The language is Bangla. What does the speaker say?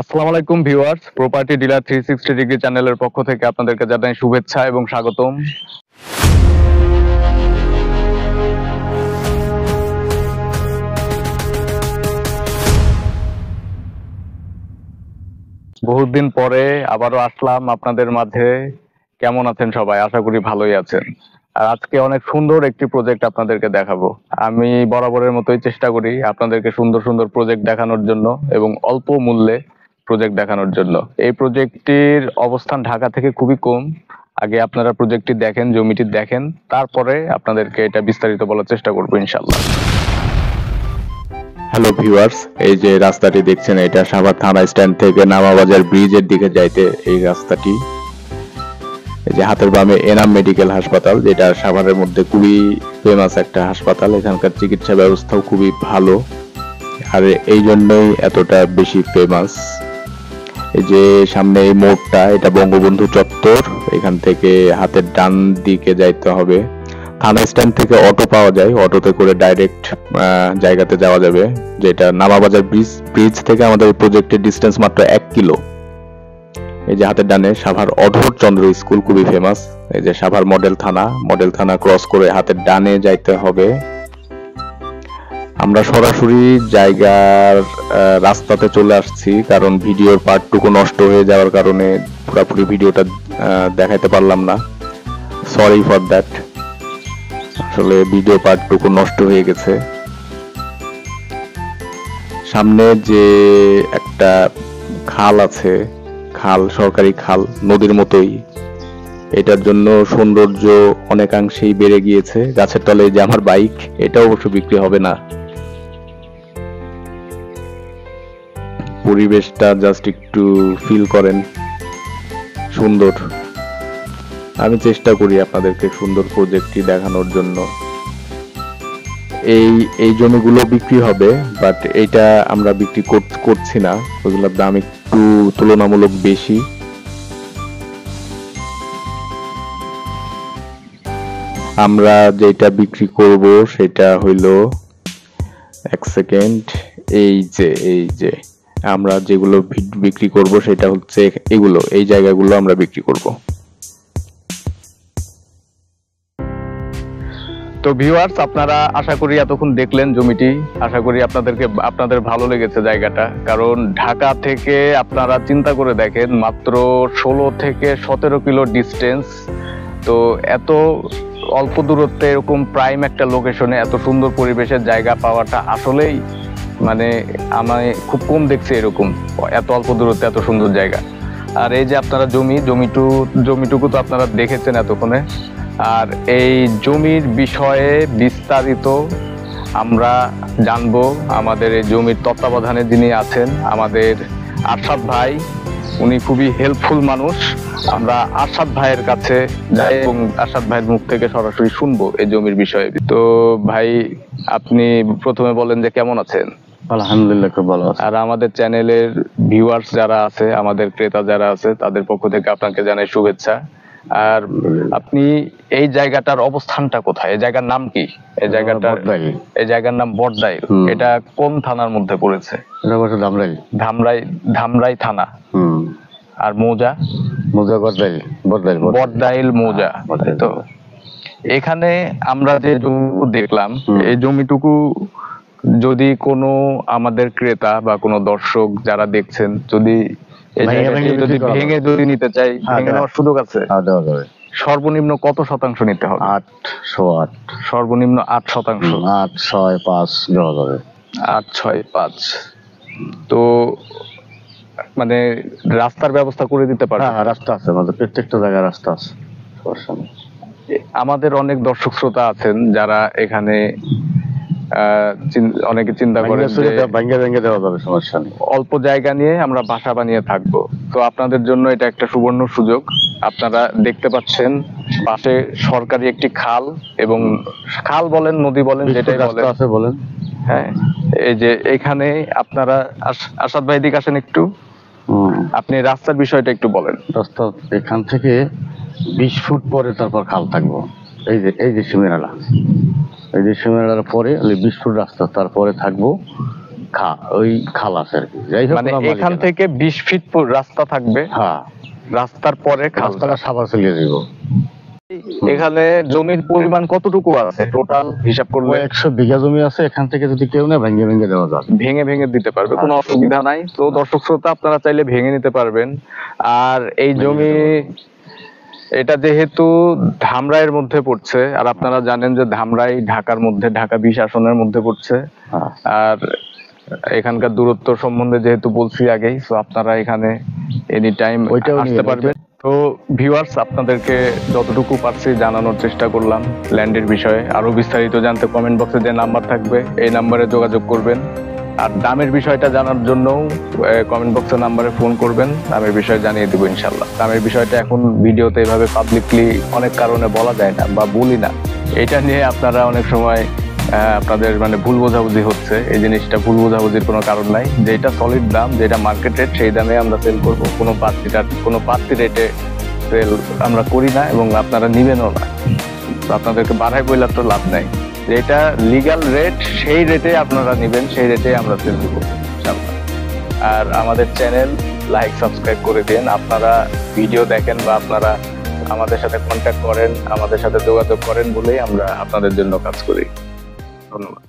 আসসালামু আলাইকুম ভিউয়ার্স, প্রপার্টি ডিলার 360 ডিগ্রি চ্যানেলের পক্ষ থেকে আপনাদেরকে জানাই শুভেচ্ছা এবং স্বাগতম। বহুত দিন পরে আবারও আসলাম আপনাদের মাঝে। কেমন আছেন সবাই? আশা করি ভালোই আছেন। আর আজকে অনেক সুন্দর একটি প্রজেক্ট আপনাদেরকে দেখাবো। আমি বরাবরের মতোই চেষ্টা করি আপনাদেরকে সুন্দর সুন্দর প্রজেক্ট দেখানোর জন্য এবং অল্প মূল্যে প্রজেক্ট দেখানোর জন্য। এই প্রজেক্টটির অবস্থান ঢাকা থেকে খুবই কম। আগে আপনারা প্রজেক্টটি দেখেন, জমিটি দেখেন, তারপরে আপনাদেরকে এটা বিস্তারিত বলার চেষ্টা করবো ইনশাল্লাহ। হ্যালো ভিউয়ার্স, এই যে রাস্তাটি দেখছেন এটা সাভার থানা স্ট্যান্ড থেকে নামাবাজার ব্রিজের দিকে যাইতে এই রাস্তাটি। এই যে হাতের বামে এনাম মেডিকেল হাসপাতাল, যেটা সাভারের মধ্যে খুবই ফেমাস একটা হাসপাতাল। এখানকার চিকিৎসা ব্যবস্থাও খুবই ভালো, আর এই জন্যই এতটা বেশি ফেমাস। এই যে সামনে এই মোড়টা, এটা বঙ্গবন্ধু চত্বর। এখান থেকে হাতের ডান দিকে যাইতে হবে। থানা স্ট্যান্ড থেকে অটো পাওয়া যায়, অটোতে করে ডাইরেক্ট জায়গাতে যাওয়া যাবে, যেটা নামাবাজার ব্রিজ থেকে আমাদের প্রজেক্টের ডিস্টেন্স মাত্র 1 কিলো। এই যে হাতের ডানে সাভার অধর চন্দ্র স্কুল, খুবই ফেমাস। এই যে সাভার মডেল থানা ক্রস করে হাতের ডানে যাইতে হবে। আমরা সরাসরি জায়গার রাস্তাতে চলে আসছি, কারণ ভিডিওর পার্টটুকু নষ্ট হয়ে যাওয়ার কারণে পুরোপুরি ভিডিওটা দেখাইতে পারলাম না। Sorry for that. আসলে ভিডিও পার্টটুকু নষ্ট হয়ে গেছে। সামনে যে একটা খাল আছে, সরকারি খাল, নদীর মতোই। এটার জন্য সৌন্দর্য অনেকাংশেই বেড়ে গিয়েছে। গাছের তলে যে আমার বাইক, এটা অবশ্য বিক্রি হবে না। পরিবেশটা জাস্ট একটু ফিল করেন, সুন্দর। আমি চেষ্টা করি আপনাদেরকে সুন্দর প্রজেক্টটি দেখানোর জন্য। এই জমিগুলো বিক্রি হবে, বাট এটা আমরা বিক্রি করছি না। ওগুলোর দাম একটু তুলনামূলক বেশি। আমরা যেটা বিক্রি করব সেটা হইলো, এক সেকেন্ড, এই যে আমরা যেগুলো বিক্রি করব সেটা হচ্ছে এগুলো, এই জায়গাগুলো আমরা বিক্রি করব। তো ভিউয়ার্স, আপনারা আশা করি এতক্ষণ দেখলেন জমিটি। আশা করি আপনাদের ভালো লেগেছে জায়গাটা। কারণ ঢাকা থেকে আপনারা চিন্তা করে দেখেন, মাত্র 16 থেকে 17 কিলো ডিস্টেন্স। তো এত অল্প দূরত্বে এরকম প্রাইম একটা লোকেশনে এত সুন্দর পরিবেশের জায়গা পাওয়াটা আসলেই মানে আমি খুব কম দেখছি এরকম, এত অল্প দূরত্বে এত সুন্দর জায়গা। আর এই যে আপনারা জমিটুকু তো আপনারা দেখেছেন এতক্ষণে। আর এই জমির বিষয়ে বিস্তারিত আমরা জানবো আমাদের এই জমির তত্ত্বাবধানে যিনি আছেন, আমাদের আরশাদ ভাই। উনি খুবই হেল্পফুল মানুষ। আমরা আরশাদ ভাইয়ের কাছে যাই এবং আরশাদ ভাইয়ের মুখ থেকে সরাসরি শুনবো এই জমির বিষয়ে। তো ভাই, আপনি প্রথমে বলেন যে কেমন আছেন? আলহামদুলিল্লাহ, খুব ভালো আছি। আর আমাদের চ্যানেলের ভিউয়ার্স যারা আছে, আমাদের ক্রেতা যারা আছে, তাদের পক্ষ থেকে আপনাকে জানাই শুভেচ্ছা। আর আপনি এই জায়গাটার অবস্থানটা কোথায়? এই জায়গার নাম কি? এই জায়গার নাম বড়দাইল। এটা কোন থানার মধ্যে পড়েছে? এটা হচ্ছে ধামরাই থানা। আর মৌজা বড়দাইল মৌজা। তো এখানে আমরা যে জমি দেখলাম, এই জমিটুকু যদি কোনো আমাদের ক্রেতা বা কোনো দর্শক যারা দেখছেন, যদি ভেঙে নিতে চাই, ভেঙে নেওয়ার সুযোগ আছে? সর্বনিম্ন কত শতাংশ নিতে হবে? 8.8। সর্বনিম্ন 8%। 8.6.5 দেওয়া যাবে। 8.6.5। তো মানে রাস্তার ব্যবস্থা করে দিতে পারবে? হ্যাঁ, রাস্তা আছে, আমাদের প্রত্যেকটা জায়গায় রাস্তা আছে। আমাদের অনেক দর্শক শ্রোতা আছেন যারা এখানে অনেকে চিন্তা করে সমস্যা নেই, অল্প জায়গা নিয়ে আমরা বাসা বানিয়ে থাকবো। তো আপনাদের জন্য এটা একটা সুবর্ণ সুযোগ। আপনারা দেখতে পাচ্ছেন পাশে সরকারি একটি খাল, এবং খাল বলেন, নদী বলেন, যেটাই বলেন। হ্যাঁ, এই যে এখানে আপনারা আরশাদ ভাই দিকে আসেন একটু। আপনি রাস্তার বিষয়টা একটু বলেন। রাস্তা এখান থেকে 20 ফুট পরে তারপর খাল থাকবো। এই যে সিমেরালা পরে 20 ফুট রাস্তা, তারপরে থাকবো ওই খাল আছে আর কি, যাই হোক মানে ওনার এখান মালিকানা। থেকে 20 ফিট রাস্তা থাকবে, হ্যাঁ, রাস্তার পরে খাল। রাস্তাটা সাভার চলে যাব। এখানে জমির পরিমাণ কতটুকু আছে টোটাল হিসাব করলে? 100 বিঘা জমি আছে, এখান থেকে যদি কেউ না ভেঙে ভেঙে দেওয়া যায়। ভেঙে ভেঙে দিতে পারবে, কোনো অসুবিধা নাই। তো দর্শক শ্রোতা, আপনারা চাইলে ভেঙে নিতে পারবেন। আর এই জমি, এটা যেহেতু ধামরাইয়ের মধ্যে পড়ছে, আর আপনারা জানেন যে ধামরাই ঢাকার মধ্যে, ঢাকা 20 আসনের মধ্যে পড়ছে। হ্যাঁ। আর এখানকার দূরত্ব সম্বন্ধে যেহেতু বলছি আগেই, তো আপনারা এখানে এনি টাইম ওইটাও আসতে নিয়ে পারবেন। তো ভিউয়ার্স, আপনাদেরকে যতটুকু পারছি জানানোর চেষ্টা করলাম ল্যান্ডের বিষয়ে। আরো বিস্তারিত জানতে কমেন্ট বক্সে যে নাম্বার থাকবে এই নাম্বারে যোগাযোগ করবেন। আর দামের বিষয়টা জানার জন্য কমেন্ট বক্সে নাম্বারে ফোন করবেন, দামের বিষয় জানিয়ে দিব ইনশাল্লাহ। দামের বিষয়টা এখন ভিডিওতে এভাবে পাবলিকলি অনেক কারণে বলা যায় না বা বলি না, এটা নিয়ে আপনারা অনেক সময় আপনাদের মানে ভুল বোঝাবুঝি হচ্ছে। এই জিনিসটা ভুল বোঝাবুঝির কোনো কারণ নাই। যেটা সলিড দাম, যেটা মার্কেট রেট, সেই দামে আমরা সেল করব। কোনো বাড়তি রেটে সেল আমরা করি না এবং আপনারা নিবেনও না। তো আপনাদেরকে বাড়াই বইলার তো লাভ নাই। যেটা লিগ্যাল রেট সেই রেটে আপনারা নিবেন, সেই রেটে আমরা সেল করবো ইনশাআল্লাহ। আর আমাদের চ্যানেল লাইক সাবস্ক্রাইব করে দিন। আপনারা ভিডিও দেখেন বা আপনারা আমাদের সাথে কন্ট্যাক্ট করেন, আমাদের সাথে যোগাযোগ করেন বলেই আমরা আপনাদের জন্য কাজ করি। ধন্যবাদ।